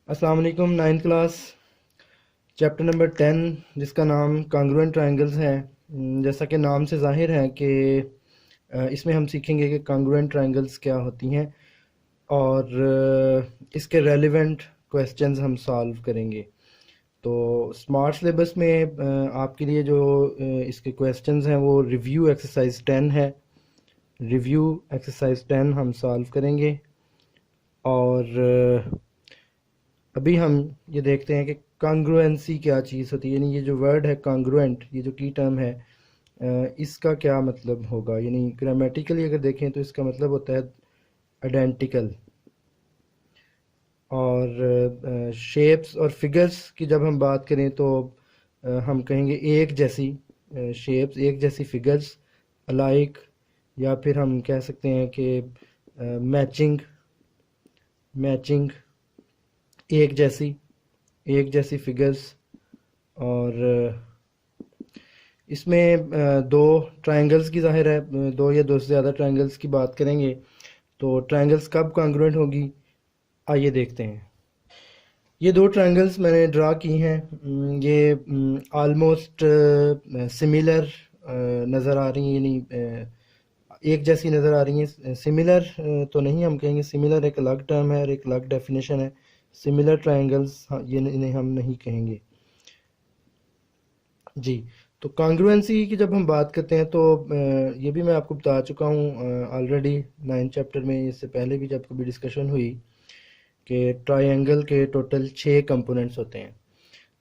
अस्सलाम वालेकुम। Ninth class chapter number 10 जिसका नाम कांग्रुएंट ट्रायंगल्स है। जैसा कि नाम से ज़ाहिर है कि इसमें हम सीखेंगे कि कांग्रुएंट ट्रायंगल्स क्या होती हैं और इसके रेलेवेंट क्वेश्चंस हम सॉल्व करेंगे। तो स्मार्ट सिलेबस में आपके लिए जो इसके क्वेश्चंस हैं वो रिव्यू एक्सरसाइज 10 है। रिव्यू एक्सरसाइज 10 हम सॉल्व करेंगे और अभी हम ये देखते हैं कि कांग्रुएंसी क्या चीज़ होती है, यानी ये जो वर्ड है कांग्रुएंट, ये जो की टर्म है इसका क्या मतलब होगा। यानी ग्रामेटिकली अगर देखें तो इसका मतलब होता है आइडेंटिकल। और शेप्स और फिगर्स की जब हम बात करें तो हम कहेंगे एक जैसी शेप्स, एक जैसी फिगर्स, अलाइक, या फिर हम कह सकते हैं कि मैचिंग, मैचिंग, एक जैसी फिगर्स। और इसमें दो ट्रायंगल्स की ज़ाहिर है, दो या दो से ज़्यादा ट्रायंगल्स की बात करेंगे। तो ट्रायंगल्स कब कॉन्ग्रुएंट होगी, आइए देखते हैं। ये दो ट्रायंगल्स मैंने ड्रा की हैं। ये आलमोस्ट सिमिलर नज़र आ रही हैं, यानी एक जैसी नज़र आ रही हैं। सिमिलर तो नहीं हम कहेंगे, सिमिलर एक अलग टर्म है और एक अलग डेफिनेशन है। सिमिलर ट्रायंगल्स ये इन्हें हम नहीं कहेंगे जी। तो कॉन्ग्रुएंसी की जब हम बात करते हैं तो ये भी मैं आपको बता चुका हूँ ऑलरेडी 9 चैप्टर में, इससे पहले भी जब कभी डिस्कशन हुई कि ट्रायंगल के टोटल 6 कंपोनेंट्स होते हैं।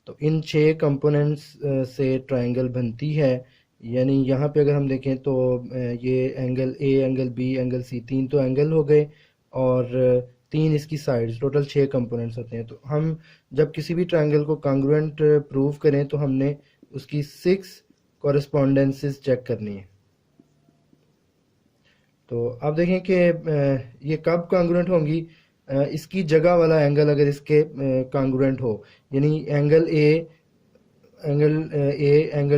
तो इन 6 कंपोनेंट्स से ट्रायंगल बनती है। यानी यहाँ पे अगर हम देखें तो ये angle A, angle B, angle C, तीन तो एंगल हो गए और तीन इसकी साइड्स, टोटल 6 कंपोनेंट्स होते हैं। तो हम जब किसी भी ट्रायंगल को कॉन्ग्रुएंट प्रूव करें तो हमने उसकी 6 कॉरेस्पॉन्डेंसेस चेक करनी है। तो आप देखें कि ये कब कॉन्ग्रुएंट होंगी, इसकी जगह वाला एंगल अगर इसके कॉन्ग्रुएंट हो, यानी एंगल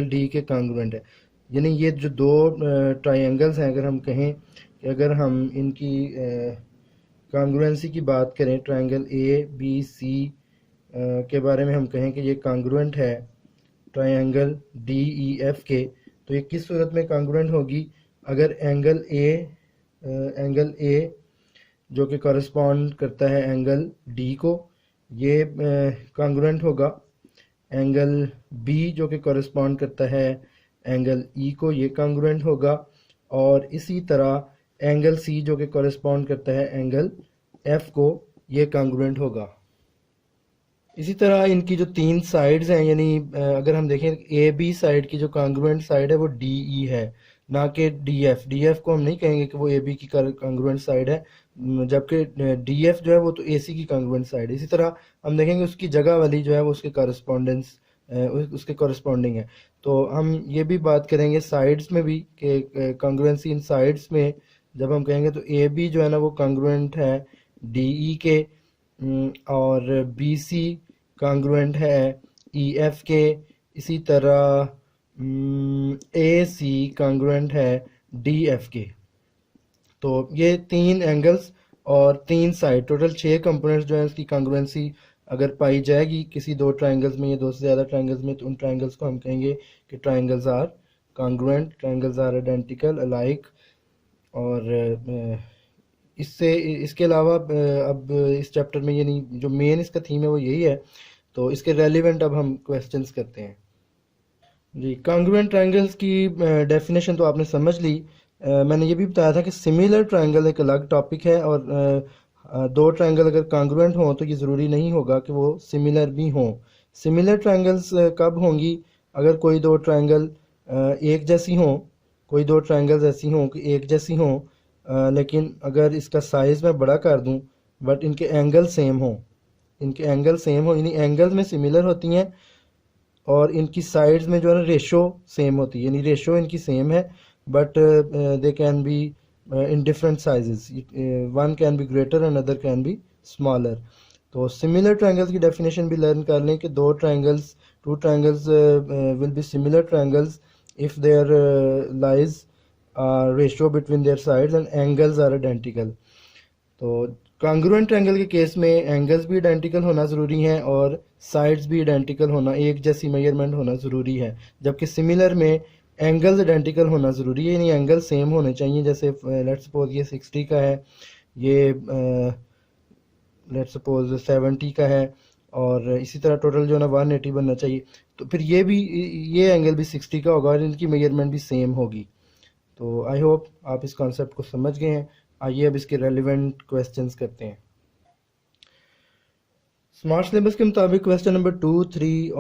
डी के कॉन्ग्रुएंट है। यानी ये जो दो ट्रायंगल्स हैं, अगर हम कहें कि अगर हम इनकी कॉन्ग्रुएंसी की बात करें, ट्रायंगल ए बी सी के बारे में हम कहें कि ये कॉन्ग्रुएंट है ट्रायंगल डी ई एफ के, तो ये किस सूरत में कॉन्ग्रुएंट होगी। अगर एंगल ए जो कि कॉरस्पॉन्ड करता है एंगल डी को, ये कॉन्ग्रुएंट होगा। एंगल बी जो कि कॉरस्पॉन्ड करता है एंगल ई को, ये कॉन्ग्रुएंट होगा। और इसी तरह एंगल सी जो कि कॉरस्पॉन्ड करता है एंगल एफ को, ये कॉन्ग्रुएंट होगा। इसी तरह इनकी जो तीन साइड्स हैं, यानी अगर हम देखें ए बी साइड की जो कॉन्ग्रुएंट साइड है वो डी ई है, ना कि डी एफ। डी एफ को हम नहीं कहेंगे कि वो ए बी की कॉन्ग्रुएंट साइड है, जबकि डी एफ जो है वो तो ए सी की कॉन्ग्रुएंट साइड है। इसी तरह हम देखेंगे उसकी जगह वाली जो है वो उसके कॉरस्पॉन्डेंस उसके कॉरस्पॉन्डिंग है। तो हम ये भी बात करेंगे साइड्स में भी कि कॉन्ग्रुएंसी इन साइड्स में जब हम कहेंगे तो ए बी जो है ना वो कॉन्ग्रुएंट है डी ई के, और बी सी कॉन्ग्रुएंट है ई एफ के। इसी तरह ए सी कॉन्ग्रुएंट है डी एफ के। तो ये तीन एंगल्स और तीन साइड, टोटल 6 कंपोनेंट्स जो है इसकी कॉन्ग्रुएंसी अगर पाई जाएगी किसी दो ट्रायंगल्स में या दो से ज़्यादा ट्रायंगल्स में, तो उन ट्रायंगल्स को हम कहेंगे कि triangles are congruent, triangles are identical, alike. और इससे इसके अलावा अब इस चैप्टर में यानी जो मेन इसका थीम है वो यही है। तो इसके रेलिवेंट अब हम क्वेश्चंस करते हैं जी। कॉन्ग्रुएंट ट्रायंगल्स की डेफिनेशन तो आपने समझ ली। मैंने ये भी बताया था कि सिमिलर ट्रायंगल एक अलग टॉपिक है, और दो ट्रायंगल अगर कॉन्ग्रुएंट हों तो ये ज़रूरी नहीं होगा कि वो सिमिलर भी हों। सिमिलर ट्रायंगल्स कब होंगी, अगर कोई दो ट्रायंगल एक जैसी हों, कोई दो ट्रायंगल्स ऐसी हों कि एक जैसी हों, लेकिन अगर इसका साइज़ मैं बड़ा कर दूं बट इनके एंगल सेम हों, इनके एंगल सेम हो, यानी एंगल्स में सिमिलर होती हैं और इनकी साइड्स में जो है ना रेशो सेम होती है, यानी रेशो इनकी सेम है but they can be in different sizes, one can be greater and other can be smaller. तो सिमिलर ट्रायंगल्स की डेफिनेशन भी लर्न कर लें कि two triangles will be similar triangles if there lies ratio between their sides and angles are identical. तो congruent angle के case में angles भी आइडेंटिकल होना ज़रूरी है और साइड्स भी आइडेंटिकल होना, एक जैसी मेजरमेंट होना ज़रूरी है, जबकि सिमिलर में एंगल्स आइडेंटिकल होना ज़रूरी है, यानी एंगल सेम होने चाहिए। जैसे लेट्स सपोज ये 60 का है, ये लेट्स सपोज 70 का है, और इसी तरह टोटल जो है ना 180 बनना चाहिए। तो फिर ये एंगल भी 60 का होगा और इनकी मेजरमेंट भी सेम होगी। तो आई होप आप इस कॉन्सेप्ट को समझ गए हैं। आइए अब इसके रेलिवेंट क्वेश्चंस करते हैं। स्मार्ट सिलेबस के मुताबिक क्वेश्चन नंबर 2, 3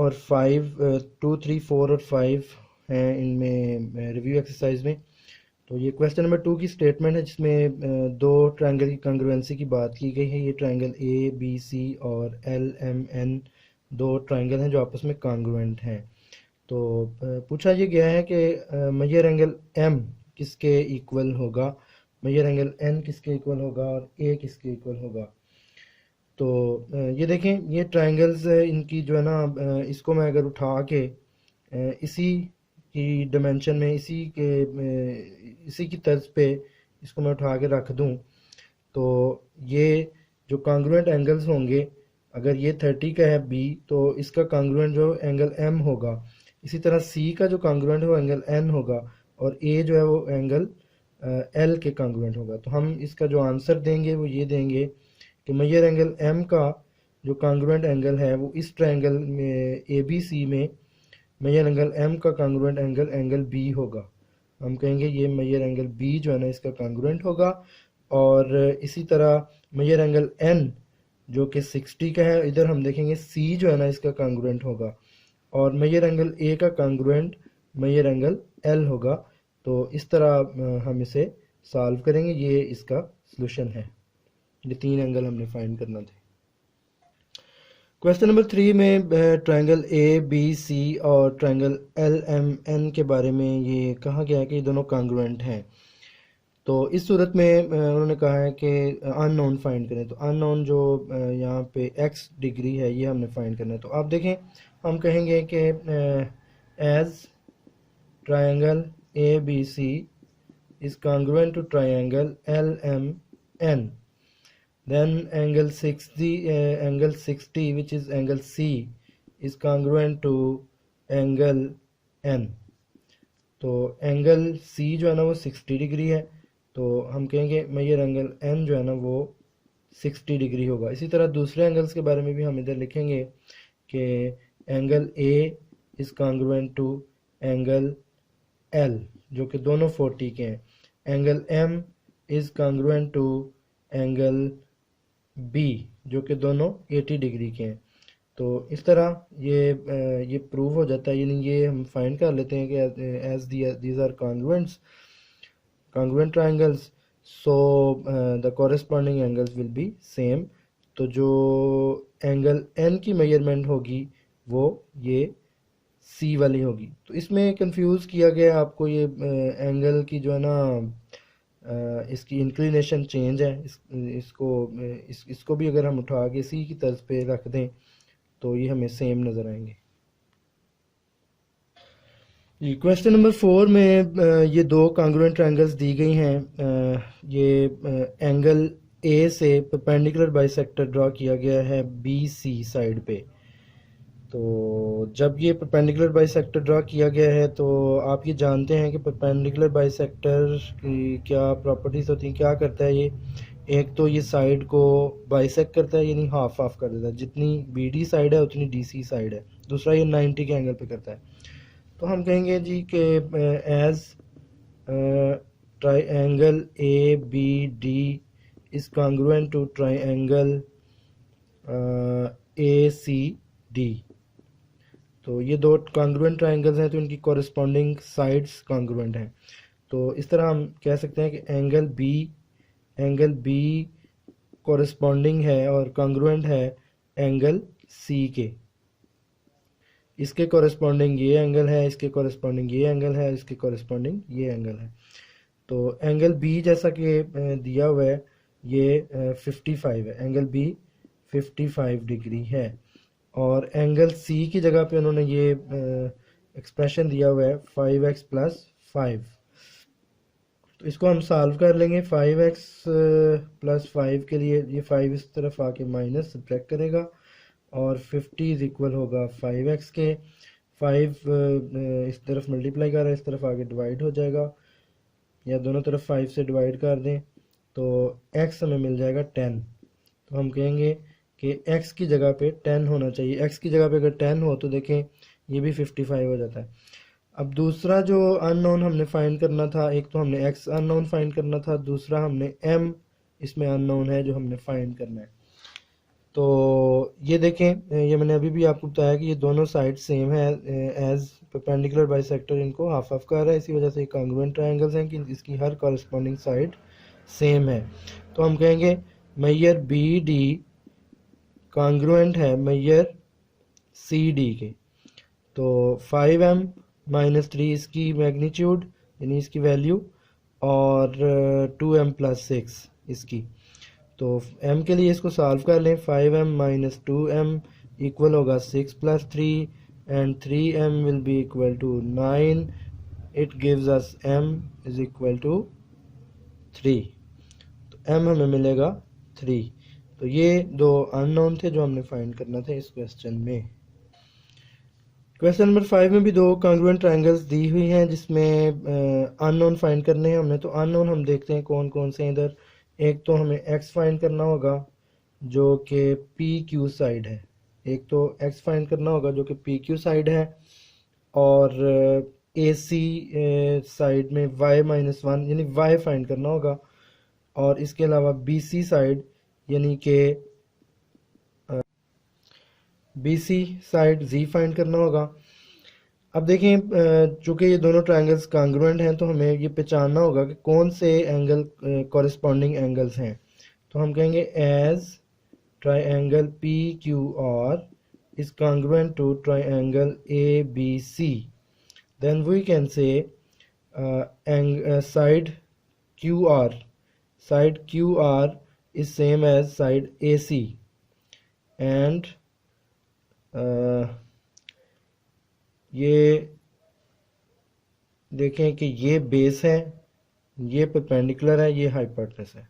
4 और 5 हैं इनमें रिव्यू एक्सरसाइज में। तो ये क्वेश्चन नंबर 2 की स्टेटमेंट है जिसमें दो ट्रायंगल की कंग्रुएंसी की बात की गई है। ये ट्रायंगल ए बी सी और एल एम एन दो ट्रायंगल हैं जो आपस में कांग्रुएंट हैं। तो पूछा ये गया है कि मेजर एंगल एम किसके इक्वल होगा, मेजर एंगल एन किसके इक्वल होगा और ए किसके इक्वल होगा। तो ये देखें, ये ट्रायंगल्स इनकी जो है ना, इसको मैं अगर उठा के इसी की डायमेंशन में, इसी की तर्ज पे इसको मैं उठा के रख दूं, तो ये जो कांग्रुएंट एंगल्स होंगे, अगर ये 30 का है बी तो इसका कांग्रुएंट जो एंगल एम होगा। इसी तरह सी का जो कांग्रुएंट है वो एंगल एन होगा और ए जो है वो एंगल एल के कांग्रुएंट होगा। तो हम इसका जो आंसर देंगे वो ये देंगे कि मेजर एंगल एम का जो कांग्रुएंट एंगल है वो इस ट्रायंगल में ए बी सी में मेजर एंगल एम का कांग्रुएंट एंगल एंगल बी होगा। हम कहेंगे ये मेजर एंगल बी जो है ना इसका कांग्रुएंट होगा। और इसी तरह मेजर एंगल एन जो कि 60 का है, इधर हम देखेंगे सी जो है ना इसका कांग्रुएंट होगा और मेजर एंगल ए का कांग्रुएंट मेजर एंगल एल होगा। तो इस तरह हम इसे सॉल्व करेंगे। ये इसका सॉल्यूशन है। ये तीन एंगल हमने फाइंड करना थे। क्वेश्चन नंबर 3 में ट्रायंगल ए बी सी और ट्रायंगल एल एम एन के बारे में ये कहा गया है कि ये दोनों कांग्रुएंट हैं। तो इस सूरत में उन्होंने कहा है कि अननोन फाइंड करें। तो अननोन जो यहाँ पे एक्स डिग्री है ये हमने फाइंड करना है। तो आप देखें, हम कहेंगे कि as triangle A B C is congruent to triangle L M N, then angle 60 which is angle C is congruent to angle N। तो एंगल C जो है ना वो 60 डिग्री है, तो हम कहेंगे मेजर एंगल N जो है ना वो 60 डिग्री होगा। इसी तरह दूसरे एंगल्स के बारे में भी हम इधर लिखेंगे कि angle A is congruent to angle L जो कि दोनों 40 के हैं। Angle M is congruent to angle B जो कि दोनों 80 डिग्री के हैं। तो इस तरह ये प्रूव हो जाता है, यानी ये हम फाइंड कर लेते हैं कि as these are congruent triangles so the corresponding angles will be same। तो जो एंगल एन की मेजरमेंट होगी वो ये सी वाली होगी। तो इसमें कंफ्यूज किया गया आपको, ये एंगल की जो है ना इसकी इंक्लिनेशन चेंज है। इसको भी अगर हम उठा के सी की तर्ज पे रख दें तो ये हमें सेम नज़र आएंगे। क्वेश्चन नंबर 4 में ये दो कॉन्ग्रुएंट ट्रायंगल्स दी गई हैं। ये एंगल ए से परपेंडिकुलर बाइसेक्टर ड्रा किया गया है बी सी साइड पे। तो जब ये परपेंडिकुलर बाइसेक्टर ड्रा किया गया है तो आप ये जानते हैं कि परपेंडिकुलर बाइसेक्टर की क्या प्रॉपर्टीज़ होती हैं, क्या करता है ये। एक तो ये साइड को बाइसेक्ट करता है, यानी हाफ हाफ कर देता है, जितनी बी डी साइड है उतनी डी सी साइड है। दूसरा ये 90 के एंगल पे करता है। तो हम कहेंगे जी कि as triangle A B D is congruent to triangle A C D. तो ये दो कॉन्ग्रुएंट ट्रायंगल्स हैं तो इनकी कॉरस्पॉन्डिंग साइड्स कॉन्ग्रुएंट हैं। तो इस तरह हम कह सकते हैं कि एंगल बी कॉरस्पॉन्डिंग है और कॉन्ग्रुएंट है एंगल सी के। इसके कॉरस्पॉन्डिंग ये एंगल है, इसके कॉरस्पॉन्डिंग ये एंगल है, इसके कॉरस्पॉन्डिंग ये एंगल है। तो एंगल बी जैसा कि दिया हुआ है ये 55 है, एंगल बी 55 डिग्री है। और एंगल सी की जगह पे उन्होंने ये एक्सप्रेशन दिया हुआ है 5x + 5। तो इसको हम सॉल्व कर लेंगे। 5x प्लस 5 के लिए ये 5 इस तरफ आके माइनस सब्ट्रैक्ट करेगा और 50 इज इक्वल होगा 5x के। 5 इस तरफ मल्टीप्लाई कर रहा है, इस तरफ आगे डिवाइड हो जाएगा, या दोनों तरफ 5 से डिवाइड कर दें तो x हमें मिल जाएगा 10। तो हम कहेंगे कि x की जगह पे 10 होना चाहिए। x की जगह पे अगर 10 हो तो देखें ये भी 55 हो जाता है। अब दूसरा जो अननोन हमने फाइंड करना था, एक तो हमने x अननोन फाइंड करना था, दूसरा हमने m इसमें अननोन है जो हमने फाइंड करना है। तो ये देखें, ये मैंने अभी भी आपको बताया कि ये दोनों साइड सेम है, एज परपेंडिकुलर बाइसेक्टर इनको हाफ हाफ कर रहा है, इसी वजह से कॉन्ग्रुएंट ट्रायंगल्स हैं कि इसकी हर कॉरस्पॉन्डिंग साइड सेम है। तो हम कहेंगे मैयर बी डी कॉन्ग्रुएंट है मैयर सी डी के। तो 5m माइनस 3 इसकी मैग्नीट्यूड यानी इसकी वैल्यू, और 2m प्लस 6 इसकी। तो m के लिए इसको सॉल्व कर लें। 5m माइनस 2m इक्वल होगा 6 plus 3 and 3m will be equal to 9। It gives us m is equal to 3। तो m हमें मिलेगा 3। तो ये दो अननोन थे जो हमने फाइंड करना था इस क्वेश्चन में। क्वेश्चन नंबर 5 में भी दो कॉन्ग्रुएंट ट्रायंगल्स दी हुई हैं जिसमें अननोन फाइंड करने हैं हमने। तो अननोन हम देखते हैं कौन कौन से हैं इधर। एक तो हमें x फाइंड करना होगा जो कि पी क्यू साइड है, एक तो x फाइंड करना होगा जो कि पी क्यू साइड है, और ए सी साइड में y माइनस 1 यानी y फाइंड करना होगा, और इसके अलावा बी सी साइड यानी कि B C side z find करना होगा। अब देखें, चूंकि ये दोनों ट्रायंगल्स कॉन्ग्रुएंट हैं तो हमें ये पहचानना होगा कि कौन से एंगल कॉरेस्पॉन्डिंग एंगल्स हैं। तो हम कहेंगे as triangle P Q R is congruent to triangle A B C, then we can say side Q R is same as side A C, and ये देखें कि ये बेस है, ये परपेंडिकुलर है, ये हाइपोटेनस है।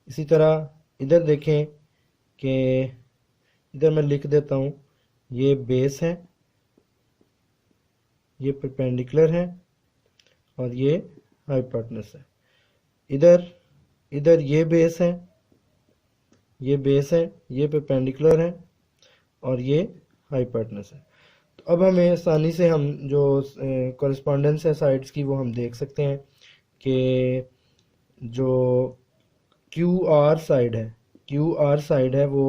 इसी तरह इधर देखें कि इधर मैं लिख देता हूँ, ये बेस है, ये परपेंडिकुलर है, और ये हाइपोटेनस है। इधर ये बेस है, ये बेस है, ये परपेंडिकुलर है, और ये हाइपोटेनस है। तो अब हमें आसानी से हम जो कॉरेस्पॉन्डेंस है साइड्स की वो हम देख सकते हैं कि जो क्यू आर साइड है वो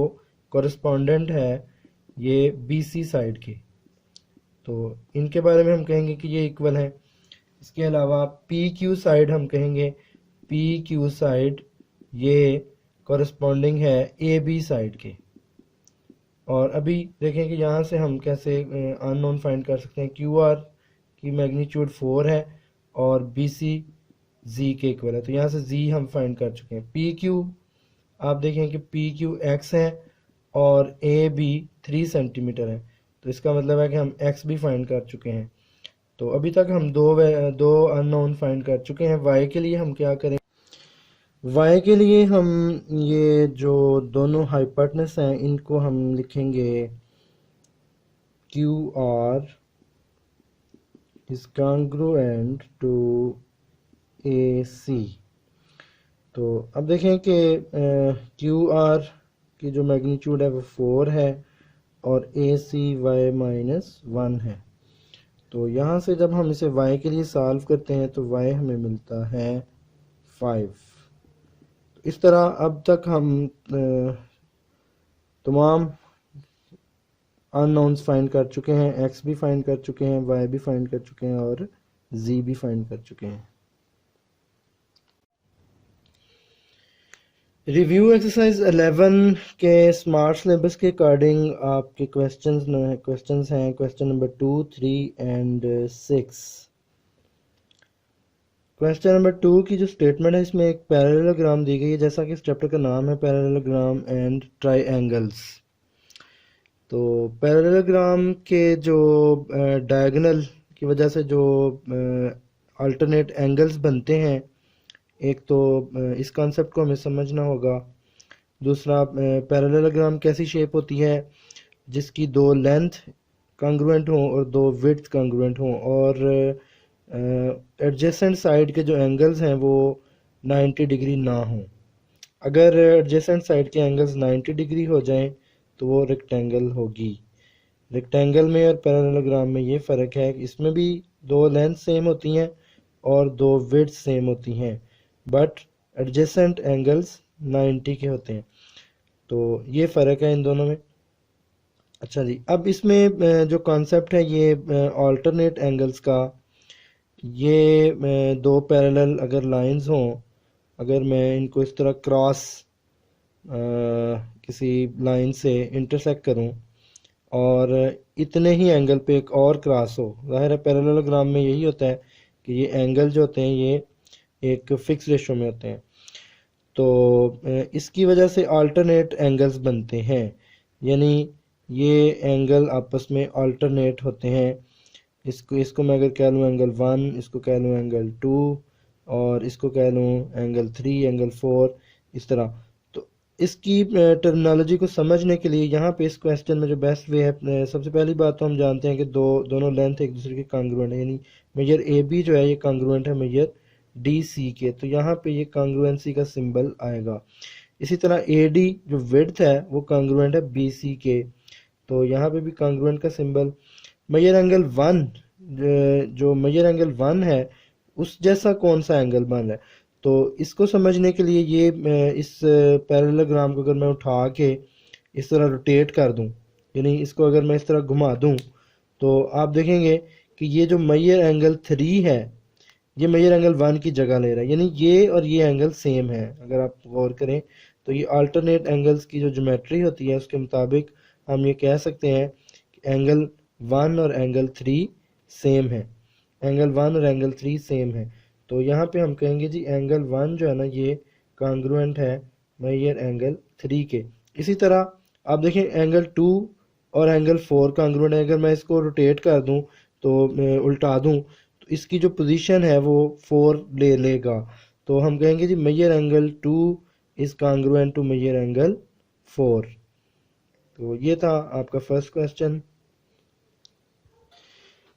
कॉरेस्पॉन्डेंट है ये बी सी साइड की। तो इनके बारे में हम कहेंगे कि ये इक्वल है। इसके अलावा पी क्यू साइड हम कहेंगे पी क्यू साइड ये कॉरेस्पॉन्डिंग है ए बी साइड के। और अभी देखें कि यहाँ से हम कैसे अननोन फाइंड कर सकते हैं। क्यू आर की मैग्नीट्यूड 4 है और बी सी जी के इक्वल है, तो यहाँ से जी हम फाइंड कर चुके हैं। पी क्यू आप देखें कि पी क्यू एक्स है और ए बी 3 सेंटीमीटर है, तो इसका मतलब है कि हम एक्स भी फाइंड कर चुके हैं। तो अभी तक हम दो अननोन फाइंड कर चुके हैं। वाई के लिए हम क्या करें, वाई के लिए हम ये जो दोनों हाइपोटेनस हैं इनको हम लिखेंगे Q R is congruent to A C. तो अब देखें कि क्यू आर की जो मैग्नीट्यूड है वो 4 है और ए सी वाई माइनस 1 है। तो यहाँ से जब हम इसे y के लिए सॉल्व करते हैं तो y हमें मिलता है 5। इस तरह अब तक हम तमाम अननोन्स फाइंड कर चुके हैं, x भी फाइंड कर चुके हैं, y भी फाइंड कर चुके हैं, और z भी फाइंड कर चुके हैं। रिव्यू एक्सरसाइज 11 के स्मार्ट सिलेबस के अकॉर्डिंग आपके क्वेश्चंस हैं question number 2, 3 and 6। Question number 2 की जो स्टेटमेंट है इसमें एक पैरेललोग्राम दी गई है, जैसा कि इस चैप्टर का नाम है पैरेललोग्राम एंड ट्रायंगल्स। तो पैरेललोग्राम के जो डायगोनल की वजह से जो अल्टरनेट एंगल्स बनते हैं एक तो इस कॉन्सेप्ट को हमें समझना होगा। दूसरा, पैरेललोग्राम कैसी शेप होती है जिसकी दो लेंथ कॉन्ग्रुएंट हों और दो विड्थ कॉन्ग्रुएंट हों, और एडजेसेंट साइड के जो एंगल्स हैं वो 90 डिग्री ना हों। अगर एडजेसेंट साइड के एंगल्स 90 डिग्री हो जाएं तो वो रेक्टेंगल होगी। रेक्टेंगल में और पैरेललोग्राम में ये फ़र्क है कि इसमें भी दो लेंथ सेम होती हैं और दो विड्थ सेम होती हैं, बट एडजेसेंट एंगल्स 90 के होते हैं। तो ये फ़र्क है इन दोनों में। अच्छा जी, अब इसमें जो कॉन्सेप्ट है ये ऑल्टरनेट एंगल्स का, ये दो पैरेलल अगर लाइंस हों, अगर मैं इनको इस तरह क्रॉस किसी लाइन से इंटरसेक्ट करूं और इतने ही एंगल पे एक और क्रॉस हो, ज़ाहिर है पैरेललोग्राम में यही होता है कि ये एंगल जो होते हैं ये एक फिक्स रेशो में होते हैं। तो इसकी वजह से अल्टरनेट एंगल्स बनते हैं, यानी ये एंगल आपस में अल्टरनेट होते हैं। इसको इसको मैं अगर कह लूँ एंगल 1, इसको कह लूँ एंगल 2, और इसको कह लूँ एंगल 3, एंगल 4, इस तरह। तो इसकी टर्मिनोलॉजी को समझने के लिए यहाँ पे इस क्वेश्चन में जो बेस्ट वे है, सबसे पहली बात तो हम जानते हैं कि दोनों लेंथ एक दूसरे के कॉन्ग्रुएंट है, यानी मेजर ए बी जो है ये कॉन्ग्रुएंट है मेजर डी सी के, तो यहाँ पे ये कॉन्ग्रुएंसी का सिंबल आएगा। इसी तरह ए डी जो विड्थ है वो कॉन्ग्रुएंट है बी सी के, तो यहाँ पे भी कॉन्ग्रुएंट का सिंबल। मेजर एंगल 1, जो मेजर एंगल 1 है उस जैसा कौन सा एंगल बन रहा है, तो इसको समझने के लिए ये इस पैरेललोग्राम को अगर मैं उठा के इस तरह रोटेट कर दूं, यानी इसको अगर मैं इस तरह घुमा दूं, तो आप देखेंगे कि ये जो मेजर एंगल 3 है ये मेजर एंगल 1 की जगह ले रहा है, यानी ये और ये एंगल सेम है। अगर आप गौर करें तो ये अल्टरनेट एंगल्स की जो ज्योमेट्री होती है उसके मुताबिक हम ये कह सकते हैं कि एंगल 1 और एंगल 3 सेम है, एंगल 1 और एंगल 3 सेम है। तो यहाँ पे हम कहेंगे जी एंगल 1 जो है ना ये कॉन्ग्रुएंट है मेजर एंगल 3 के। इसी तरह आप देखें एंगल 2 और एंगल 4 कॉन्ग्रुएंट है। अगर मैं इसको रोटेट कर दूं, तो मैं उल्टा दूं, तो इसकी जो पोजीशन है वो 4 ले लेगा, तो हम कहेंगे जी measure angle 2 is congruent to measure angle 4। तो ये था आपका फर्स्ट क्वेश्चन।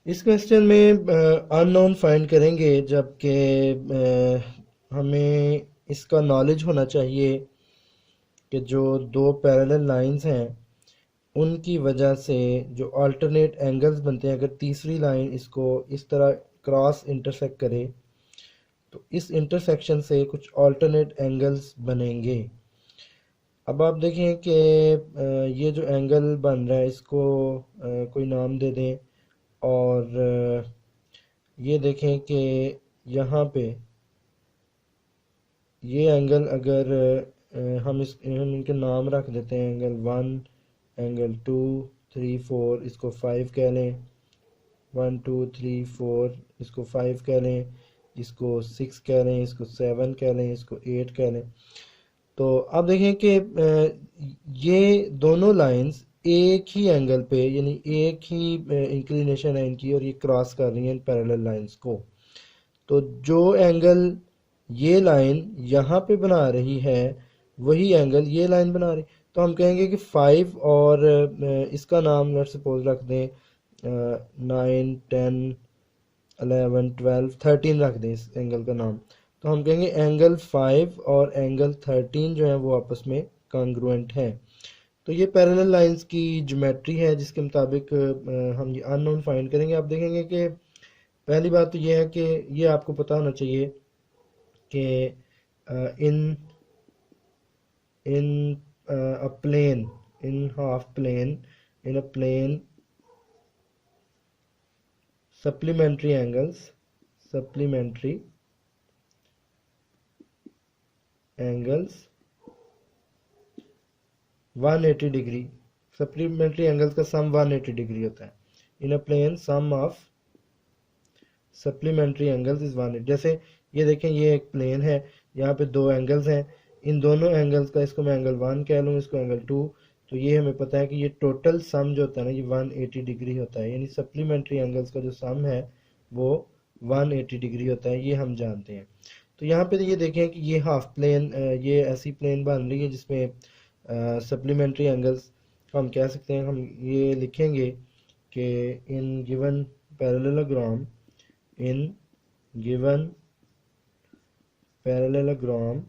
इस क्वेश्चन में अननोन फाइंड करेंगे, जबकि हमें इसका नॉलेज होना चाहिए कि जो दो पैरेलल लाइंस हैं उनकी वजह से जो अल्टरनेट एंगल्स बनते हैं, अगर तीसरी लाइन इसको इस तरह क्रॉस इंटरसेक्ट करे तो इस इंटरसेक्शन से कुछ अल्टरनेट एंगल्स बनेंगे। अब आप देखें कि ये जो एंगल बन रहा है इसको कोई नाम दे दें, और ये देखें कि यहाँ पे ये एंगल अगर हम इनके नाम रख देते हैं, एंगल 1, एंगल 2, 3, 4, इसको 5 कह लें, 1, 2, 3, 4, इसको 5 कह लें, इसको 6 कह लें, इसको 7 कह लें, इसको 8 कह लें। तो आप देखें कि ये दोनों लाइंस एक ही एंगल पे, यानी एक ही इंक्लिनेशन है इनकी, और ये क्रॉस कर रही हैं पैरेलल लाइंस को। तो जो एंगल ये लाइन यहाँ पे बना रही है वही एंगल ये लाइन बना रही, तो हम कहेंगे कि 5 और इसका नाम लेट्स सपोज रख दें 9, 10, 11, 12, 13 रख दें इस एंगल का नाम, तो हम कहेंगे एंगल 5 और एंगल 13 जो है वो आपस में कॉन्ग्रुएंट है। तो ये पैरेलल लाइंस की ज्योमेट्री है जिसके मुताबिक हम ये अननोन फाइंड करेंगे। आप देखेंगे कि पहली बात तो ये है कि ये आपको पता होना चाहिए कि in in a plane, in half plane, in a plane supplementary angles 180 degree, supplementary angles का सम 180 डिग्री होता है। In a plane sum of supplementary angles is 180। जैसे ये देखें ये एक प्लेन है, यहाँ पे दो एंगल्स हैं, इन दोनों एंगल्स का इसको मैं एंगल 1 कह लूँ, इसको एंगल 2, तो ये हमें पता है कि ये टोटल सम जो होता है ना ये 180 डिग्री होता है, यानी सप्लीमेंट्री एंगल्स का जो सम है वो 180 डिग्री होता है, ये हम जानते हैं। तो यहाँ पे ये देखें कि ये हाफ प्लेन, ये ऐसी प्लेन बन रही है जिसमें सप्लीमेंट्री एंगल्स हम कह सकते हैं, हम ये लिखेंगे कि in given parallelogram, in given parallelogram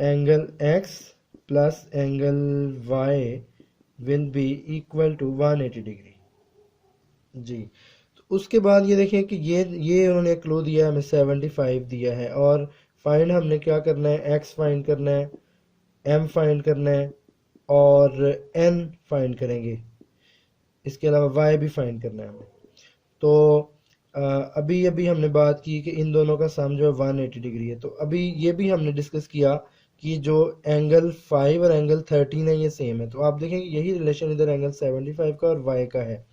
angle x plus angle y will be equal to 180 degree. जी, तो उसके बाद ये देखें कि ये उन्होंने क्लू दिया है, हमें 75 दिया है, और फाइंड हमने क्या करना है, x फाइंड करना है, m फाइंड करना है, और n फाइंड करेंगे, इसके अलावा y भी फाइंड करना है हमें। तो अभी अभी हमने बात की कि इन दोनों का सम जो है 180 डिग्री है। तो अभी ये भी हमने डिस्कस किया कि जो एंगल 5 और एंगल 13 है ये सेम है। तो आप देखेंगे यही रिलेशन इधर एंगल 75 का और y का है।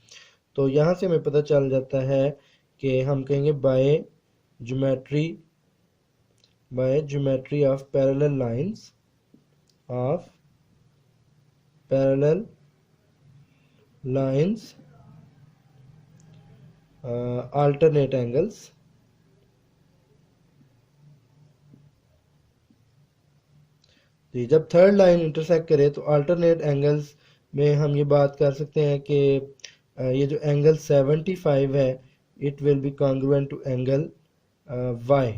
तो यहाँ से हमें पता चल जाता है कि हम कहेंगे by geometry of parallel lines of parallel lines alternate angles, जी, जब थर्ड लाइन इंटरसेक्ट करे तो अल्टरनेट एंगल्स में हम ये बात कर सकते हैं कि ये जो एंगल 75 है it will be congruent to angle y।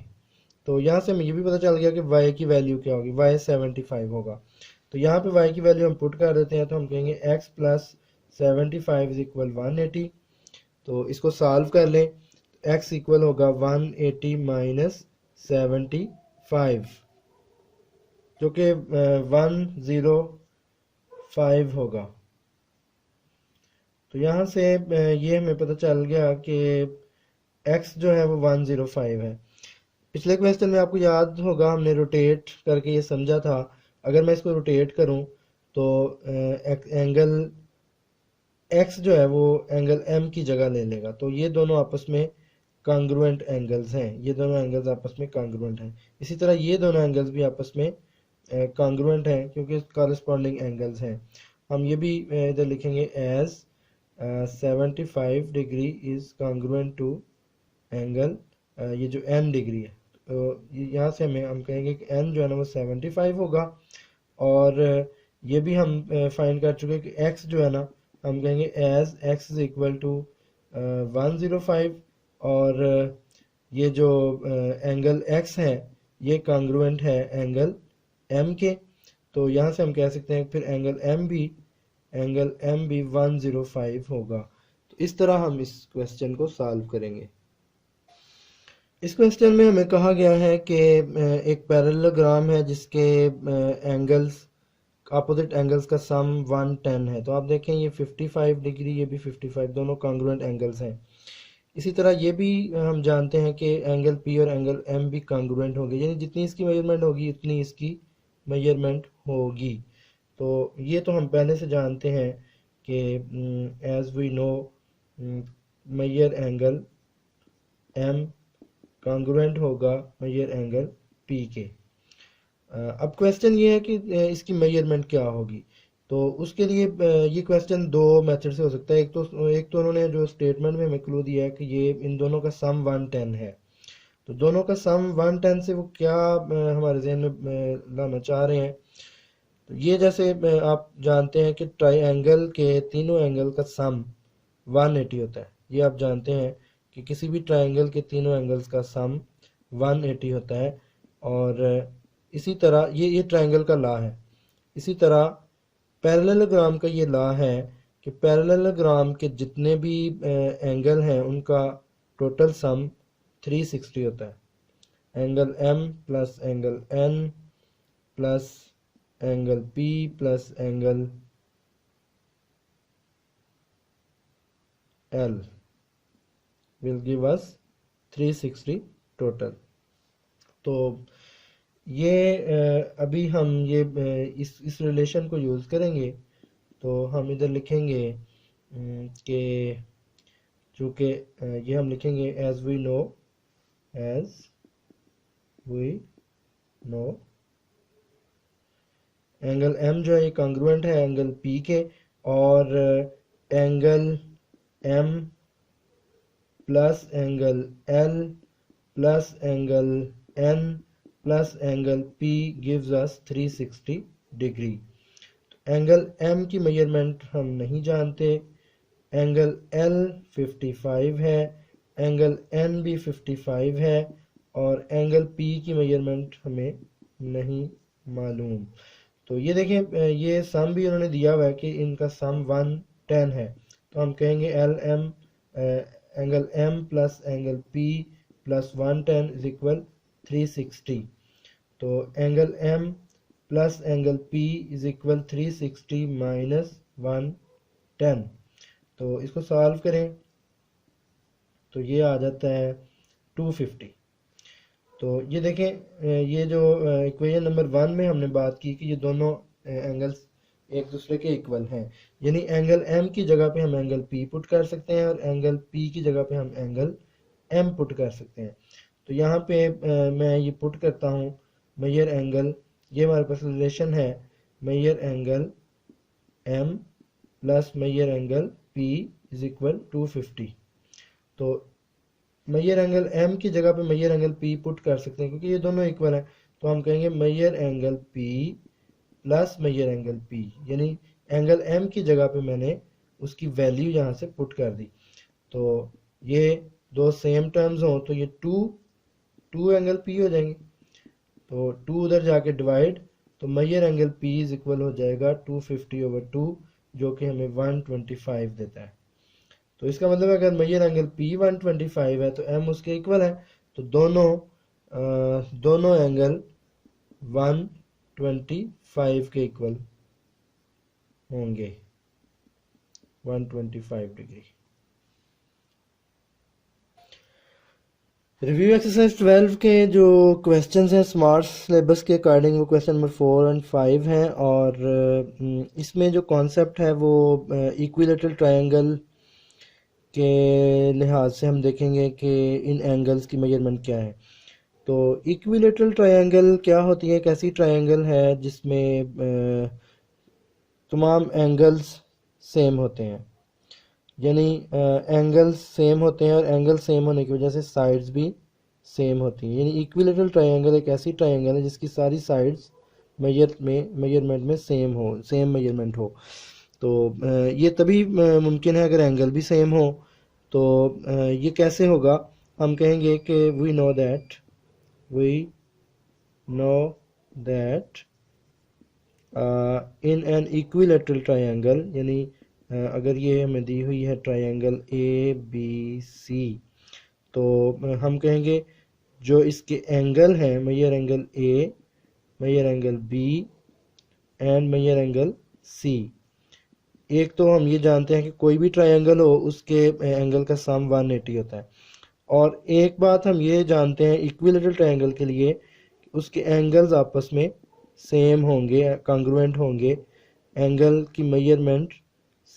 तो यहाँ से हमें ये भी पता चल गया कि y की वैल्यू क्या होगी, y 75 होगा। तो यहाँ पे y की वैल्यू हम पुट कर देते हैं, तो हम कहेंगे x प्लस 75 इज इक्वल 180। तो इसको सॉल्व कर लें, x इक्वल होगा 180 माइनस 75 जो कि 105 होगा। तो यहाँ से ये हमें पता चल गया कि x जो है वो 105 है। पिछले क्वेश्चन में आपको याद होगा हमने रोटेट करके ये समझा था, अगर मैं इसको रोटेट करूं तो एंगल x जो है वो एंगल m की जगह ले लेगा। तो ये दोनों आपस में कॉन्ग्रुएंट एंगल्स हैं, ये दोनों एंगल्स आपस में कॉन्ग्रुएंट हैं। इसी तरह ये दोनों एंगल्स भी आपस में कॉन्ग्रुएंट हैं क्योंकि कॉरेस्पॉन्डिंग एंगल्स हैं। हम ये भी इधर लिखेंगे as 75 degree is congruent to angle ये जो n डिग्री है। तो यहाँ से हम कहेंगे कि n जो है ना वो 75 होगा, और ये भी हम फाइंड कर चुके कि x जो है ना हम कहेंगे as x is equal to 105, और ये जो एंगल x है ये कॉन्ग्रुएंट है एंगल m के। तो यहाँ से हम कह सकते हैं फिर एंगल m भी 105 होगा। तो इस तरह हम इस क्वेश्चन को सॉल्व करेंगे। इस क्वेश्चन में हमें कहा गया है कि एक पैरेललोग्राम है जिसके एंगल्स अपोजिट एंगल्स का सम 110 है। तो आप देखें ये 55 डिग्री, ये भी 55, दोनों कॉन्ग्रुएंट एंगल्स हैं। इसी तरह ये भी हम जानते हैं कि एंगल P और एंगल M भी कॉन्ग्रुएंट होंगे, यानी जितनी इसकी मेजरमेंट होगी उतनी इसकी मेजरमेंट होगी। तो ये तो हम पहले से जानते हैं कि as we know measure angle M congruent होगा मेजर एंगल P के। अब क्वेश्चन ये है कि इसकी मेजरमेंट क्या होगी। तो उसके लिए ये क्वेश्चन दो मेथड से हो सकता है। एक तो उन्होंने जो स्टेटमेंट में हमें क्लू दिया है कि ये इन दोनों का सम 110 है। तो दोनों का सम 110 से वो क्या हमारे जहन में लाना चाह रहे हैं। तो ये जैसे आप जानते हैं कि ट्राइंगल के तीनों एंगल का सम 180 होता है। ये आप जानते हैं कि किसी भी ट्राइंगल के तीनों एंगल्स का सम 180 होता है। और इसी तरह ये ट्राइंगल का लॉ है। इसी तरह पैरेललोग्राम का ये लॉ है कि पैरेललोग्राम के जितने भी एंगल हैं उनका टोटल सम 360 होता है। Angle M plus angle N plus angle P plus angle L will give us 360 total. तो ये अभी हम ये इस रिलेशन को यूज़ करेंगे। तो हम इधर लिखेंगे कि चूँकि ये हम लिखेंगे as we know angle M जो है ये कॉन्ग्रुएंट है एंगल P के, और angle M plus angle L plus angle N plus angle P gives us 360 degree. Angle M की मेजरमेंट हम नहीं जानते, एंगल एल 55 है, एंगल एन भी 55 है और एंगल पी की मेजरमेंट हमें नहीं मालूम। तो ये देखें, ये सम भी उन्होंने दिया हुआ है कि इनका सम 110 है। तो हम कहेंगे L M angle M plus angle P plus 110 is equal 360। तो angle M plus angle P is equal 360 minus 110। तो इसको सॉल्व करें तो ये आ जाता है 250। तो ये देखें, ये जो इक्वेशन नंबर 1 में हमने बात की कि ये दोनों एंगल्स एक दूसरे के इक्वल हैं, यानी एंगल एम की जगह पे हम एंगल पी पुट कर सकते हैं और एंगल पी की जगह पे हम एंगल एम पुट कर सकते हैं। तो यहाँ पे मैं ये पुट करता हूँ मेजर एंगल, ये हमारे पास रिलेशन है measure angle M plus measure angle P is equal 250। तो मेजर एंगल एम की जगह पे मेजर एंगल पी पुट कर सकते हैं क्योंकि ये दोनों इक्वल हैं। तो हम कहेंगे measure angle P plus measure angle P, यानी एंगल एम की जगह पे मैंने उसकी वैल्यू यहाँ से पुट कर दी। तो ये दो सेम टर्म्स हों तो ये टू एंगल पी हो जाएंगे। तो 2 उधर जाके डिवाइड, तो measure angle P is equal हो जाएगा 250/2 जो कि हमें 125 देता है। तो इसका मतलब है अगर मेजर एंगल पी 125 है तो एम उसके इक्वल है, तो दोनों एंगल 125 के इक्वल होंगे, 125 डिग्री। रिव्यू एक्सरसाइज 12 के जो क्वेश्चंस हैं स्मार्ट सिलेबस के अकॉर्डिंग वो क्वेश्चन नंबर 4 और 5 हैं और इसमें जो कॉन्सेप्ट है वो इक्विलेटरल ट्रायंगल के लिहाज से हम देखेंगे कि इन एंगल्स की मेजरमेंट क्या है। तो इक्विलेटरल ट्रायंगल क्या होती है, एक ऐसी ट्रायंगल है जिसमें तमाम एंगल्स सेम होते हैं, यानी एंगल्स सेम होते हैं और एंगल सेम होने की वजह से साइड्स भी सेम होती हैं। यानी इक्विलेटरल ट्रायंगल एक ऐसी ट्रायंगल है जिसकी सारी साइड्स मेजरमेंट में सेम मेजरमेंट हो। तो ये तभी मुमकिन है अगर एंगल भी सेम हो। तो ये कैसे होगा, हम कहेंगे कि we know that in an equilateral triangle, यानी अगर ये हमें दी हुई है ट्रायंगल ए बी सी, तो हम कहेंगे जो इसके एंगल हैं measure angle A, measure angle B and measure angle C. एक तो हम ये जानते हैं कि कोई भी ट्रायंगल हो उसके एंगल का सम 180 होता है, और एक बात हम ये जानते हैं इक्विलेटरल ट्रायंगल के लिए उसके एंगल्स आपस में सेम होंगे, कॉन्ग्रुएंट होंगे, एंगल की मेजरमेंट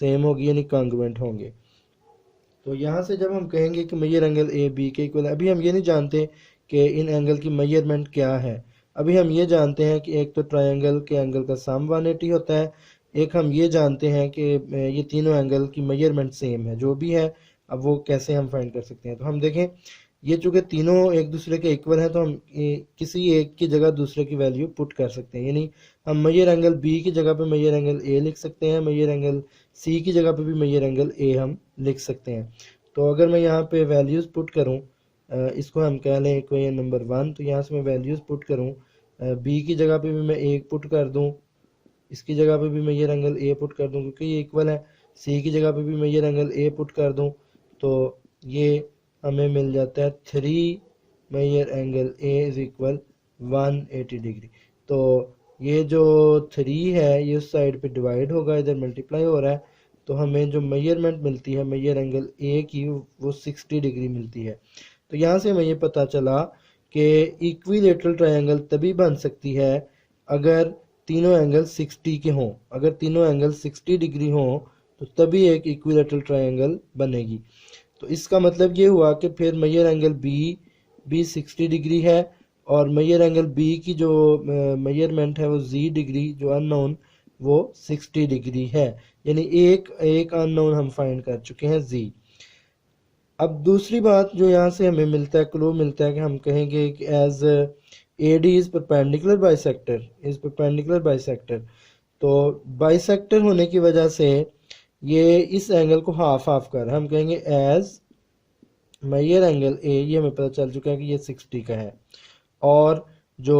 सेम होगी यानी कॉन्ग्रुएंट होंगे। तो यहाँ से जब हम कहेंगे कि मेजर एंगल ए बी के इक्वल है, अभी हम ये नहीं जानते कि इन एंगल की मेजरमेंट क्या है। अभी हम ये जानते हैं कि एक तो ट्रायंगल के एंगल का सम 180 होता है, एक हम ये जानते हैं कि ये तीनों एंगल की मेजरमेंट सेम है। जो भी है अब वो कैसे हम फाइंड कर सकते हैं, तो हम देखें ये चूँकि तीनों एक दूसरे के इक्वल हैं तो हम किसी एक की जगह दूसरे की वैल्यू पुट कर सकते हैं। यानी हम मेजर एंगल बी की जगह पे मेजर एंगल ए लिख सकते हैं, मेजर एंगल सी की जगह पे भी मेजर एंगल ए हम लिख सकते हैं। तो अगर मैं यहाँ पे वैल्यूज़ पुट करूँ, इसको हम कह लें इक्वेशन नंबर 1, तो यहाँ से मैं वैल्यूज़ पुट करूँ, बी की जगह पे भी मैं एक पुट कर दूँ, इसकी जगह पे भी मेजर एंगल ए पुट कर दूँ क्योंकि ये इक्वल है, सी की जगह पे भी मेजर एंगल ए पुट कर दूँ, तो ये हमें मिल जाता है 3 measure angle A is equal 180 degree. तो ये जो 3 है ये उस साइड पे डिवाइड होगा, इधर मल्टीप्लाई हो रहा है, तो हमें जो मेजरमेंट मिलती है मेजर एंगल ए की वो 60 डिग्री मिलती है। तो यहाँ से हमें ये पता चला कि इक्विलेटरल ट्रायंगल तभी बन सकती है अगर तीनों एंगल 60 के हों। अगर तीनों एंगल 60 डिग्री हों तो तभी एक इक्विलेटरल ट्रायंगल बनेगी। तो इसका मतलब ये हुआ कि फिर मेजर एंगल बी 60 डिग्री है और मेजर एंगल बी की जो मेजरमेंट है वो जी डिग्री, जो अननोन वो 60 डिग्री है, यानी एक अननोन हम फाइंड कर चुके हैं जी। अब दूसरी बात जो यहाँ से हमें मिलता है, क्लू मिलता है कि हम कहेंगे कि as A D is perpendicular bisector, तो बाइसेक्टर होने की वजह से ये इस एंगल को हाफ हाफ कर रहा है। हम कहेंगे एज मेजर एंगल ए, ये हमें पता चल चुका है कि ये 60 का है। और जो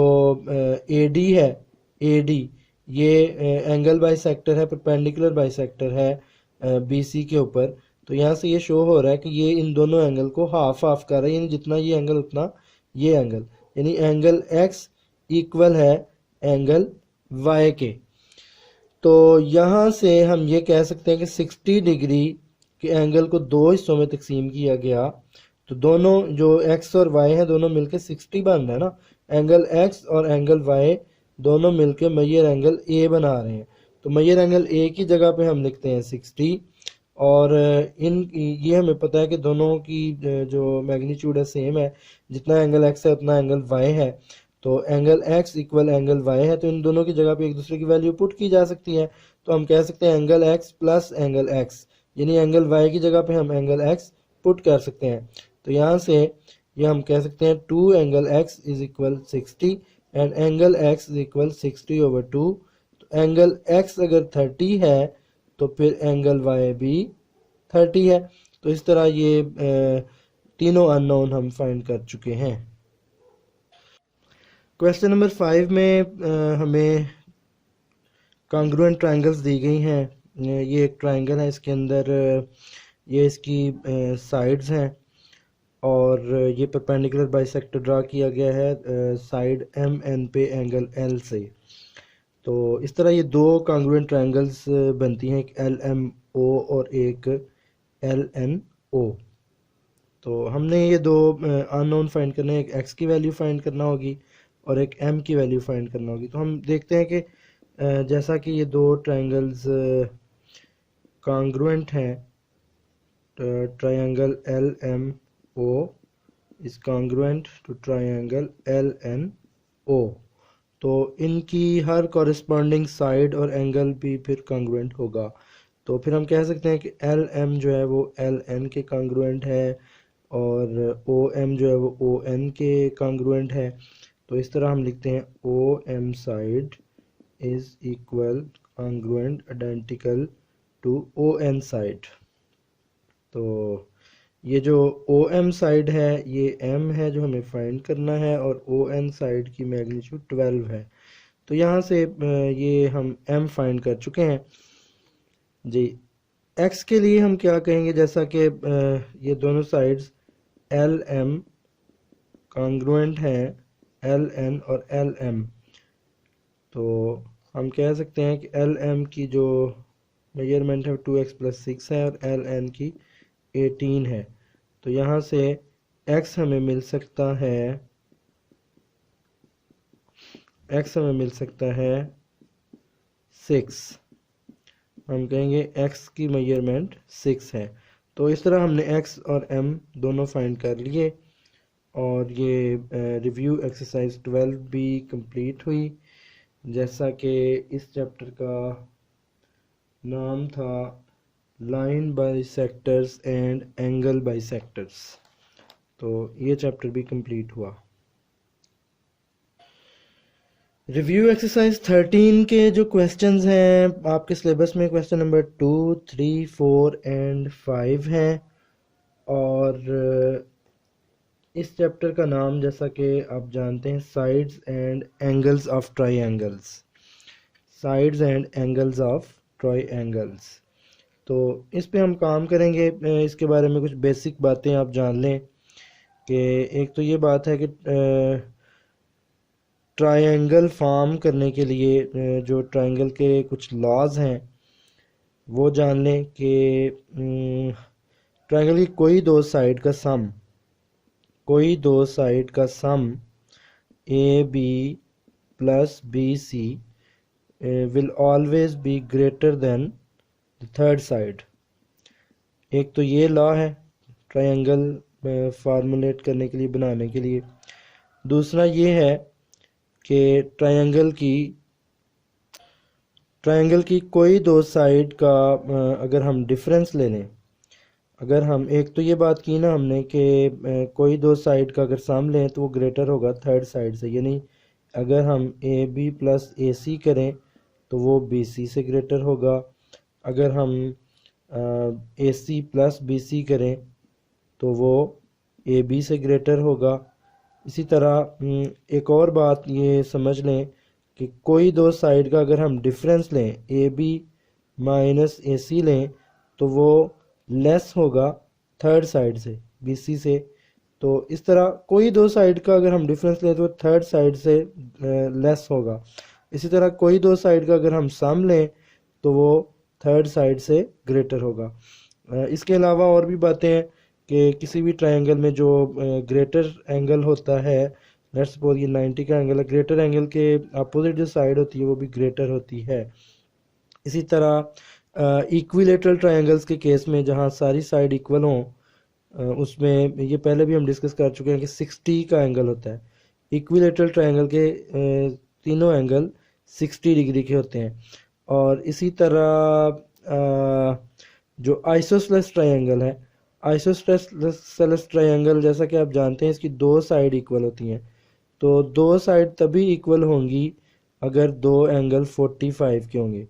ए डी है, ए डी ये एंगल बाइसेक्टर है, परपेंडिकुलर बाइसेक्टर है बी सी के ऊपर। तो यहाँ से ये शो हो रहा है कि ये इन दोनों एंगल को हाफ हाफ कर रहा है, यानी जितना ये एंगल उतना ये एंगल, यानी एंगल एक्स इक्वल है एंगल वाई के। तो यहाँ से हम ये कह सकते हैं कि 60 डिग्री के एंगल को दो हिस्सों में तकसीम किया गया, तो दोनों जो एक्स और वाई हैं दोनों मिलके 60 बन रहे हैं ना। एंगल एक्स और एंगल वाई दोनों मिलके मेजर एंगल ए बना रहे हैं। तो मेजर एंगल ए की जगह पे हम लिखते हैं 60। और इन ये हमें पता है कि दोनों की जो मैग्नीट्यूड है सेम है, जितना एंगल एक्स है उतना एंगल वाई है। तो angle X equal angle Y है, तो इन दोनों की जगह पे एक दूसरे की वैल्यू पुट की जा सकती है। तो हम कह सकते हैं angle x plus angle x, यानी एंगल वाई की जगह पे हम एंगल एक्स पुट कर सकते हैं। तो यहाँ से ये हम कह सकते हैं 2 angle x is equal 60 and angle x is equal 60/2। तो एंगल एक्स अगर 30 है तो फिर एंगल वाई भी 30 है। तो इस तरह ये तीनों अननोन हम फाइंड कर चुके हैं। क्वेश्चन नंबर 5 में हमें कॉन्ग्रुएंट ट्रायंगल्स दी गई हैं। ये एक ट्रायंगल है, इसके अंदर ये इसकी साइड्स हैं और ये परपेंडिकुलर बाइसेक्टर ड्रा किया गया है साइड एम एन पे एंगल एल से। तो इस तरह ये दो कॉन्ग्रुएंट ट्रायंगल्स बनती हैं, एक एल एम ओ और एक एल एन ओ। तो हमने ये दो अननोन फाइंड करने हैं, एक एक्स की वैल्यू फाइंड करना होगी और एक एम की वैल्यू फाइंड करना होगी। तो हम देखते हैं कि जैसा कि ये दो ट्रायंगल्स कॉन्ग्रुएंट हैं, triangle L M O is congruent to triangle L N O, तो इनकी हर कॉरेस्पॉन्डिंग साइड और एंगल भी फिर कॉन्ग्रुएंट होगा। तो फिर हम कह सकते हैं कि एल एम जो है वो एल एन के कॉन्ग्रुएंट है और ओ एम जो है वो ओ एन के कॉन्ग्रुएंट है। तो इस तरह हम लिखते हैं O M side is equal congruent identical to O N side. तो ये जो ओ एम साइड है ये एम है जो हमें फाइंड करना है और ओ एन साइड की मैग्नीट्यूड 12 है। तो यहाँ से ये हम एम फाइंड कर चुके हैं जी। एक्स के लिए हम क्या कहेंगे, जैसा कि ये दोनों साइड्स एल एम कॉन्ग्रुएंट हैं एल एन और एल एम, तो हम कह सकते हैं कि एल एम की जो मेजरमेंट है 2x+6 है और एल एन की 18 है। तो यहाँ से x हमें मिल सकता है, x हमें मिल सकता है 6। हम कहेंगे x की मेजरमेंट 6 है। तो इस तरह हमने x और m दोनों फाइंड कर लिए और ये रिव्यू एक्सरसाइज 12 भी कंप्लीट हुई। जैसा कि इस चैप्टर का नाम था line bisectors and angle bisectors, तो ये चैप्टर भी कंप्लीट हुआ। रिव्यू एक्सरसाइज 13 के जो क्वेश्चंस हैं आपके सिलेबस में क्वेश्चन नंबर 2, 3, 4 एंड 5 हैं। और इस चैप्टर का नाम जैसा कि आप जानते हैं sides and angles of triangles, sides and angles of triangles. तो इस पे हम काम करेंगे। इसके बारे में कुछ बेसिक बातें आप जान लें कि एक तो ये बात है कि ट्रायंगल फॉर्म करने के लिए जो ट्रायंगल के कुछ लॉज हैं वो जान लें कि ट्रायंगल की कोई दो साइड का sum A B plus B C will always be greater than the third side. एक तो ये लॉ है ट्रायंगल फार्मूलेट करने के लिए, बनाने के लिए। दूसरा ये है कि ट्रायंगल की कोई दो साइड का अगर हम डिफरेंस ले लें, अगर हम एक तो ये बात की ना हमने कि कोई दो साइड का अगर सम लें तो वो ग्रेटर होगा थर्ड साइड से, यानी अगर हम ए बी प्लस ए सी करें तो वो बी सी से ग्रेटर होगा। अगर हम ए सी प्लस बी सी करें तो वो ए बी से ग्रेटर होगा। इसी तरह एक और बात ये समझ लें कि कोई दो साइड का अगर हम डिफरेंस लें ए बी माइनस ए सी लें तो वो लेस होगा थर्ड साइड से बी सी से। तो इस तरह कोई दो साइड का अगर हम डिफरेंस लें तो थर्ड साइड से लेस होगा। इसी तरह कोई दो साइड का अगर हम सम लें तो वो थर्ड साइड से ग्रेटर होगा। इसके अलावा और भी बातें हैं कि किसी भी ट्रायंगल में जो ग्रेटर एंगल होता है, लेट्स सपोज ये 90 का एंगल है, ग्रेटर एंगल के अपोजिट जो साइड होती है वो भी ग्रेटर होती है। इसी तरह इक्विलेटरल ट्रायंगल्स के केस में जहाँ सारी साइड इक्वल हों, उसमें ये पहले भी हम डिस्कस कर चुके हैं कि 60 का एंगल होता है। इक्विलेटरल ट्रायंगल के तीनों एंगल 60 डिग्री के होते हैं। और इसी तरह जो आइसोसेलेस ट्रायंगल है, आइसोसेलेस ट्रायंगल जैसा कि आप जानते हैं इसकी दो साइड इक्वल होती हैं। तो दो साइड तभी इक्वल होंगी अगर दो एंगल 45 के होंगे।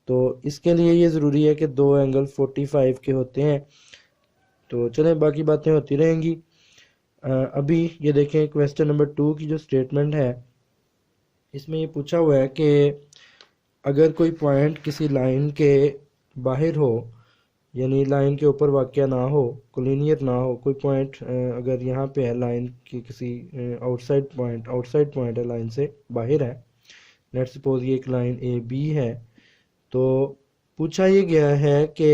तो इसके लिए ये ज़रूरी है कि दो एंगल 45 के होते हैं। तो चलें बाकी बातें होती रहेंगी। अभी ये देखें क्वेश्चन नंबर 2 की जो स्टेटमेंट है, इसमें ये पूछा हुआ है कि अगर कोई पॉइंट किसी लाइन के बाहर हो, यानी लाइन के ऊपर वाक़या ना हो, कोलिनियर ना हो, कोई पॉइंट अगर यहाँ पे है लाइन की किसी आउटसाइड पॉइंट है, लाइन से बाहर है, लेट्स सपोज ये एक लाइन ए बी है। तो पूछा ये गया है कि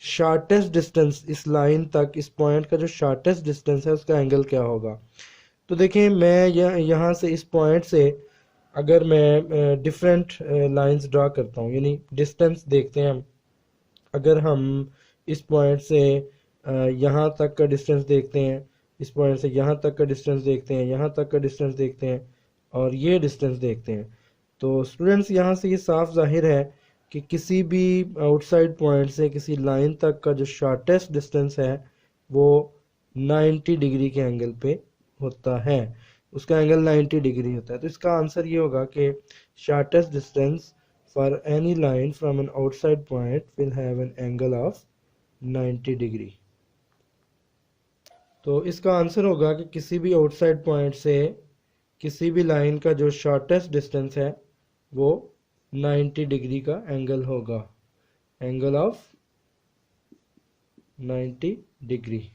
शार्टेस्ट डिस्टेंस इस लाइन तक, इस पॉइंट का जो शार्टेस्ट डिस्टेंस है उसका एंगल क्या होगा। तो देखें मैं यहाँ से इस पॉइंट से अगर मैं डिफरेंट लाइंस ड्रा करता हूँ, यानी डिस्टेंस देखते हैं हम, अगर हम इस पॉइंट से यहाँ तक का डिस्टेंस देखते हैं, इस पॉइंट से यहाँ तक का डिस्टेंस देखते हैं, यहाँ तक का डिस्टेंस देखते हैं और ये डिस्टेंस देखते हैं, तो स्टूडेंट्स यहाँ से ये साफ जाहिर है कि किसी भी आउटसाइड पॉइंट से किसी लाइन तक का जो शॉर्टेस्ट डिस्टेंस है वो 90 डिग्री के एंगल पे होता है, उसका एंगल 90 डिग्री होता है। तो इसका आंसर ये होगा कि shortest distance for any line from an outside point will have an angle of 90 degree. तो इसका आंसर होगा कि किसी भी आउटसाइड पॉइंट से किसी भी लाइन का जो शॉर्टेस्ट डिस्टेंस है वो 90 डिग्री का एंगल होगा, angle of 90 degree.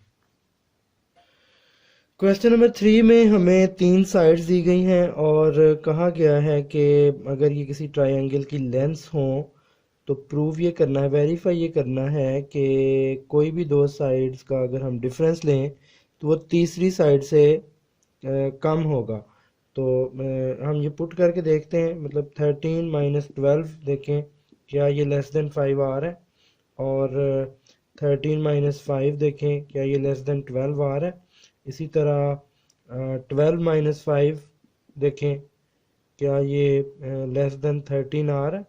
Question number 3 में हमें 3 साइड्स दी गई हैं और कहा गया है कि अगर ये किसी ट्रायंगल की लेंस हो तो प्रूव ये करना है, वेरीफाई ये करना है कि कोई भी दो साइड्स का अगर हम डिफरेंस लें तो वो तीसरी साइड से कम होगा। तो हम ये पुट करके देखते हैं, मतलब 13 माइनस 12 देखें क्या ये लेस देन 5 आ रहा है, और 13 माइनस 5 देखें क्या ये लेस देन 12 आ रहा है। इसी तरह 12 माइनस 5 देखें क्या ये लेस देन 13 आ रहा है।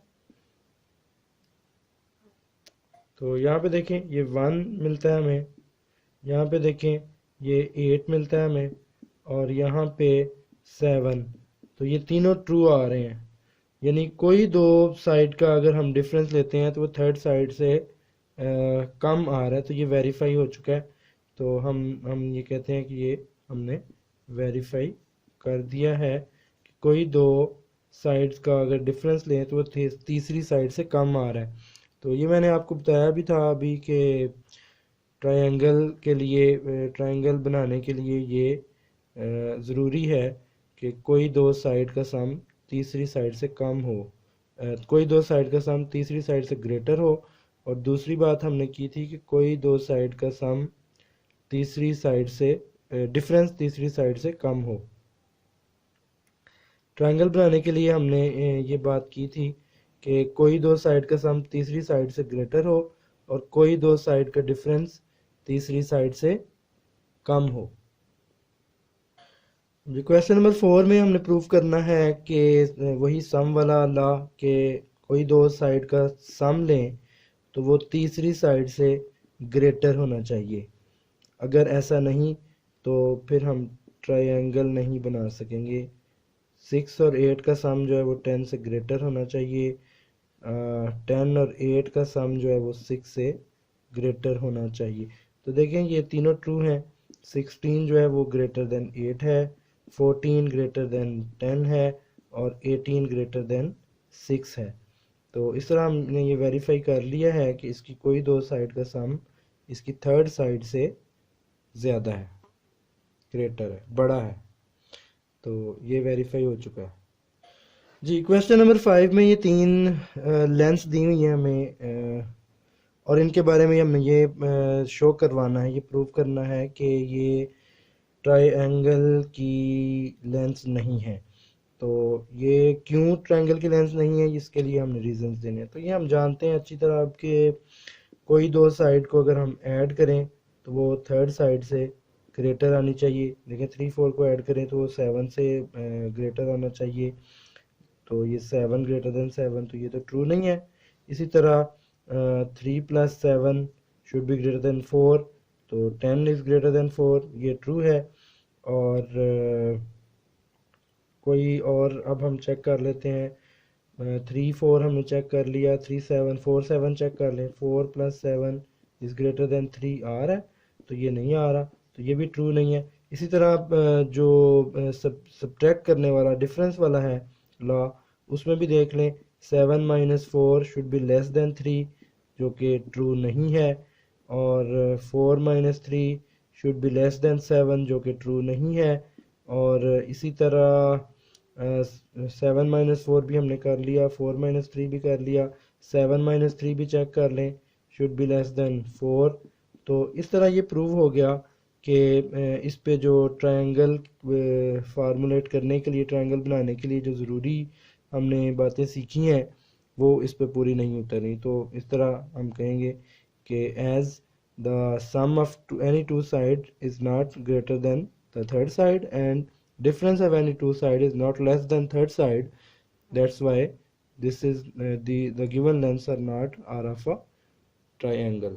तो यहाँ पे देखें ये 1 मिलता है हमें, यहाँ पे देखें ये 8 मिलता है हमें, और यहाँ पे 7। तो ये तीनों ट्रू आ रहे हैं, यानी कोई दो साइड का अगर हम डिफरेंस लेते हैं तो वो थर्ड साइड से कम आ रहा है, तो ये वेरीफाई हो चुका है। तो हम ये कहते हैं कि ये हमने वेरीफाई कर दिया है कि कोई दो साइड्स का अगर डिफरेंस लें तो वो तीसरी साइड से कम आ रहा है। तो ये मैंने आपको बताया भी था अभी कि ट्रायंगल के लिए, ट्रायंगल बनाने के लिए ये ज़रूरी है कि कोई दो साइड का सम तीसरी साइड से कम हो, कोई दो साइड का सम तीसरी साइड से ग्रेटर हो, और दूसरी बात हमने की थी कि कोई दो साइड का सम तीसरी साइड से डिफरेंस तीसरी साइड से कम हो। ट्रायंगल बनाने के लिए हमने ये बात की थी कि कोई दो साइड का सम तीसरी साइड से ग्रेटर हो और कोई दो साइड का डिफरेंस तीसरी साइड से कम हो। क्वेश्चन नंबर 4 में हमने प्रूफ करना है कि वही सम वाला लॉ, कि कोई दो साइड का सम लें तो वो तीसरी साइड से ग्रेटर होना चाहिए। अगर ऐसा नहीं तो फिर हम ट्रायंगल नहीं बना सकेंगे। 6 और 8 का सम जो है वो 10 से ग्रेटर होना चाहिए। 10 और 8 का सम जो है वो 6 से ग्रेटर होना चाहिए। तो देखें ये तीनों ट्रू हैं। 16 जो है वो ग्रेटर देन 8 है, 14 ग्रेटर देन 10 है और 18 ग्रेटर देन 6 है। तो इस तरह हमने ये वेरीफाई कर लिया है कि इसकी कोई दो साइड का सम इसकी थर्ड साइड से ज़्यादा है, ग्रेटर है, बड़ा है। तो ये वेरीफाई हो चुका है जी। क्वेश्चन नंबर 5 में ये तीन लेंस दी हुई हैं हमें, और इनके बारे में हमें ये शो करवाना है, ये प्रूव करना है कि ये ट्रायंगल की लेंस नहीं है। तो ये क्यों ट्रायंगल की लेंस नहीं है, इसके लिए हमने रीजंस देने हैं। तो ये हम जानते हैं अच्छी तरह आपके कोई दो साइड को अगर हम ऐड करें तो वो थर्ड साइड से ग्रेटर आनी चाहिए। देखें 3 4 को ऐड करें तो वो 7 से ग्रेटर आना चाहिए। तो ये 7 ग्रेटर देन 7, तो ये तो ट्रू नहीं है। इसी तरह 3 + 7 शुड बी ग्रेटर देन 4, तो 10 इज़ ग्रेटर देन 4, ये ट्रू है। और कोई और अब हम चेक कर लेते हैं। 3 4 हमने चेक कर लिया, 3 7 4 7 चेक कर लें। 4 + 7 इज़ ग्रेटर देन 3 आ रहा है, तो ये नहीं आ रहा, तो ये भी ट्रू नहीं है। इसी तरह जो सब्ट्रैक्ट करने वाला डिफरेंस वाला है लॉ, उसमें भी देख लें। 7 - 4 शुड बी लेस देन 3, जो कि ट्रू नहीं है। और 4 - 3 शुड बी लेस देन 7, जो कि ट्रू नहीं है। और इसी तरह 7 - 4 भी हमने कर लिया, 4 - 3 भी कर लिया, 7 - 3 भी चेक कर लें, शुड बी लेस देन 4। तो इस तरह ये प्रूव हो गया कि इस पे जो ट्रायंगल फार्मूलेट करने के लिए, ट्रायंगल बनाने के लिए जो ज़रूरी हमने बातें सीखी हैं वो इस पे पूरी नहीं उतरी। तो इस तरह हम कहेंगे कि as the sum of any two side is not greater than the third side and difference of any two side is not less than third side, that's why this is the given lengths are not are of a triangle.